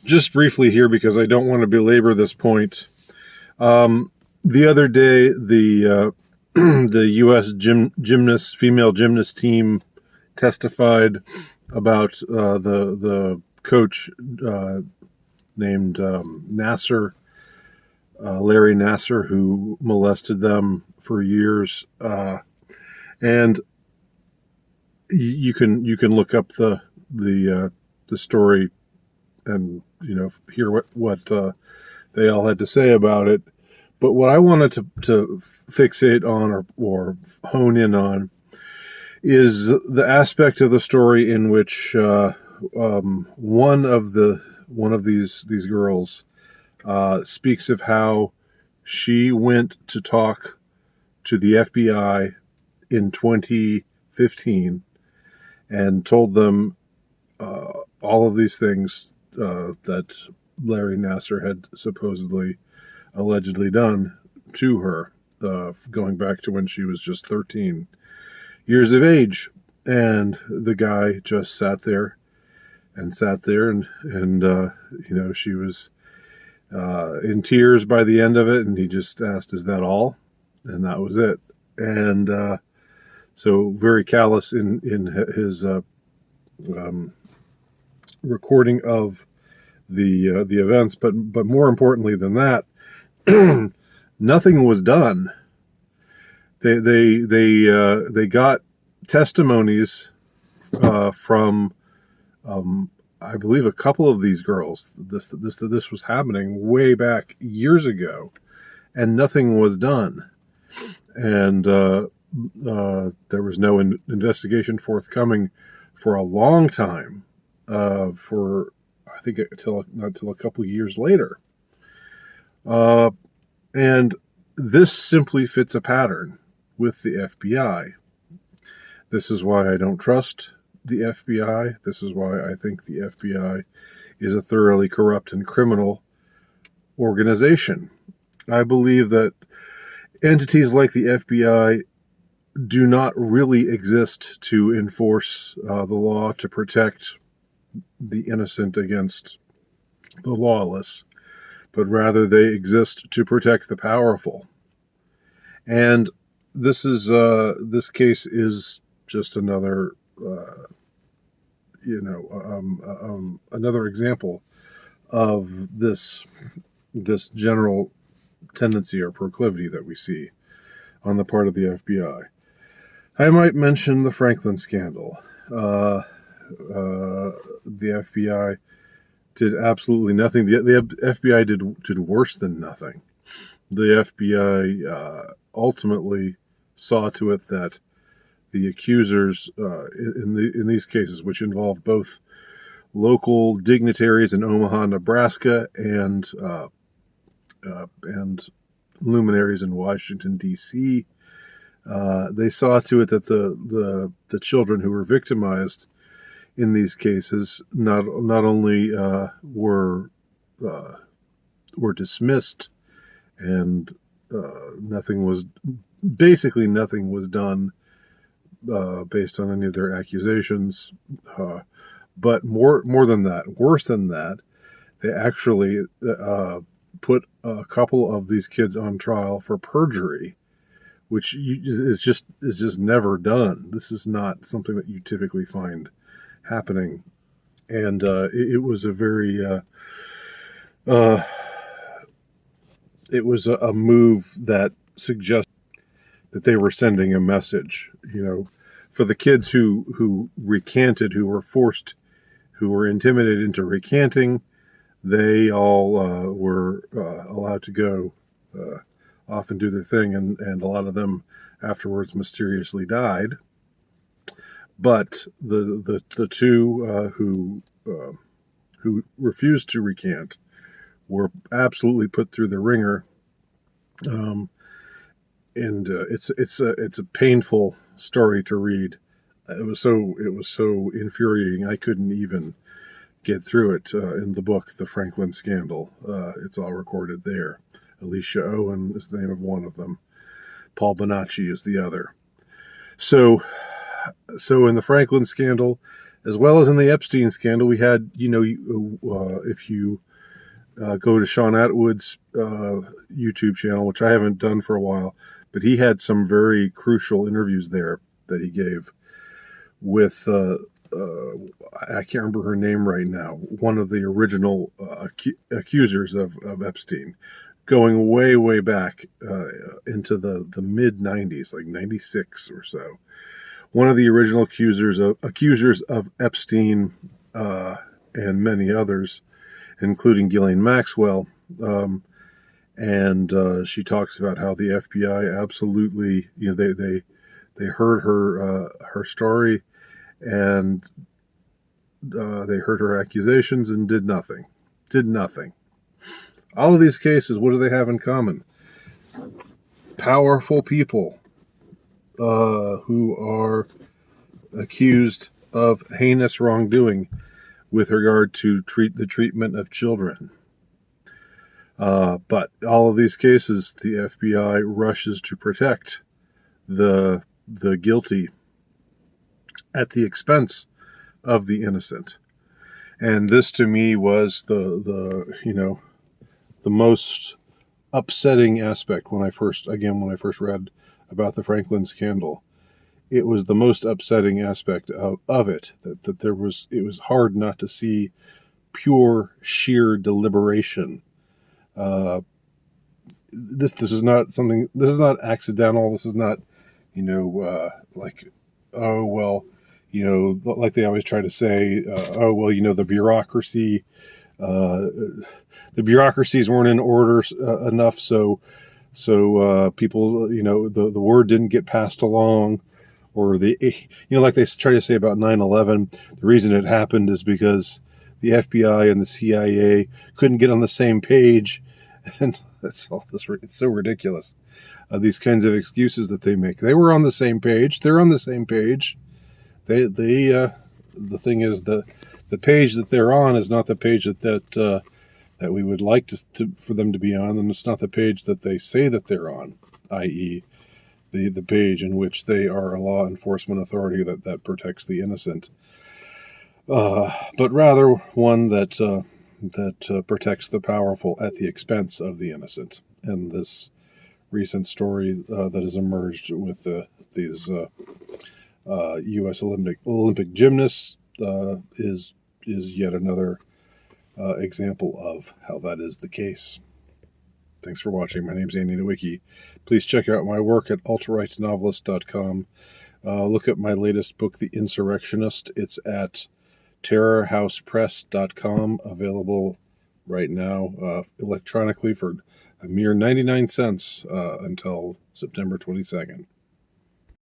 Just briefly here, because I don't want to belabor this point. The other day, the U.S. female gymnast team testified about the coach named Nasser, Larry Nasser, who molested them for years, and you can look up the story and hear what they all had to say about it. But what I wanted to fixate on or hone in on is the aspect of the story in which one of these girls speaks of how she went to talk to the FBI in 2015 and told them all of these things that Larry Nasser had supposedly, allegedly done to her, going back to when she was just 13 years of age. And the guy just sat there and she was in tears by the end of it, and he just asked, "Is that all?" And that was it. And so very callous in his recording of the events, but more importantly than that, nothing was done. They got testimonies from I believe a couple of these girls. This was happening way back years ago, and nothing was done. And there was no investigation forthcoming for a long time. For I think not until a couple of years later. And this simply fits a pattern with the FBI. This is why I don't trust the FBI. This is why I think the FBI is a thoroughly corrupt and criminal organization. I believe that entities like the FBI do not really exist to enforce the law, to protect the innocent against the lawless, but rather they exist to protect the powerful. And this case is just another another example of this general tendency or proclivity that we see on the part of the FBI. I might mention the Franklin scandal. The FBI did absolutely nothing. The FBI did worse than nothing. The FBI ultimately saw to it that the accusers in these cases, which involved both local dignitaries in Omaha, Nebraska, and luminaries in Washington, D.C., they saw to it that the children who were victimized in these cases not only were dismissed, and nothing was done based on any of their accusations, but more than that, worse than that, they actually put a couple of these kids on trial for perjury, which is just never done. This is not something that you typically find happening, and it was a very it was a move that suggests that they were sending a message, for the kids who recanted, who were intimidated into recanting. They all were allowed to go off and do their thing, and a lot of them afterwards mysteriously died. But the two who refused to recant were absolutely put through the ringer, and it's a painful story to read. It was so infuriating. I couldn't even get through it in the book, The Franklin Scandal. It's all recorded there. Alicia Owen is the name of one of them. Paul Bonacci is the other. So in the Franklin Scandal, as well as in the Epstein scandal. We had, if you go to Sean Atwood's YouTube channel, which I haven't done for a while, but he had some very crucial interviews there that he gave with, I can't remember her name right now, one of the original accusers of Epstein, going way, way back into the mid 90s, like 96 or so. One of the original accusers of Epstein and many others, including Ghislaine Maxwell. And she talks about how the FBI absolutely, they heard her story, and they heard her accusations and did nothing. All of these cases, what do they have in common? Powerful people who are accused of heinous wrongdoing with regard to the treatment of children. But all of these cases, the FBI rushes to protect the guilty at the expense of the innocent. And this, to me, was the most upsetting aspect when I first read about the Franklin scandal. It was the most upsetting aspect of it, that it was hard not to see pure, sheer deliberation. This is not accidental. This is not, like, oh, well, like they always try to say, oh, well, the bureaucracy, the bureaucracies weren't in order enough. So people, the word didn't get passed along, or like they try to say about 9/11, the reason it happened is because the FBI and the CIA couldn't get on the same page. And that's all this. It's so ridiculous. These kinds of excuses that they make. They were on the same page. They're on the same page. The thing is, the page that they're on is not the page that we would like for them to be on, and it's not the page that they say that they're on, i.e., the page in which they are a law enforcement authority that protects the innocent, but rather one that protects the powerful at the expense of the innocent. And this recent story that has emerged with these U.S. Olympic gymnasts is yet another example of how that is the case. Thanks for watching. My name's Andy Nowicki. Please check out my work at ultrarightnovelist.com. Look at my latest book, The Insurrectionist. It's at terrorhousepress.com, available right now electronically for a mere 99 cents until September 22nd.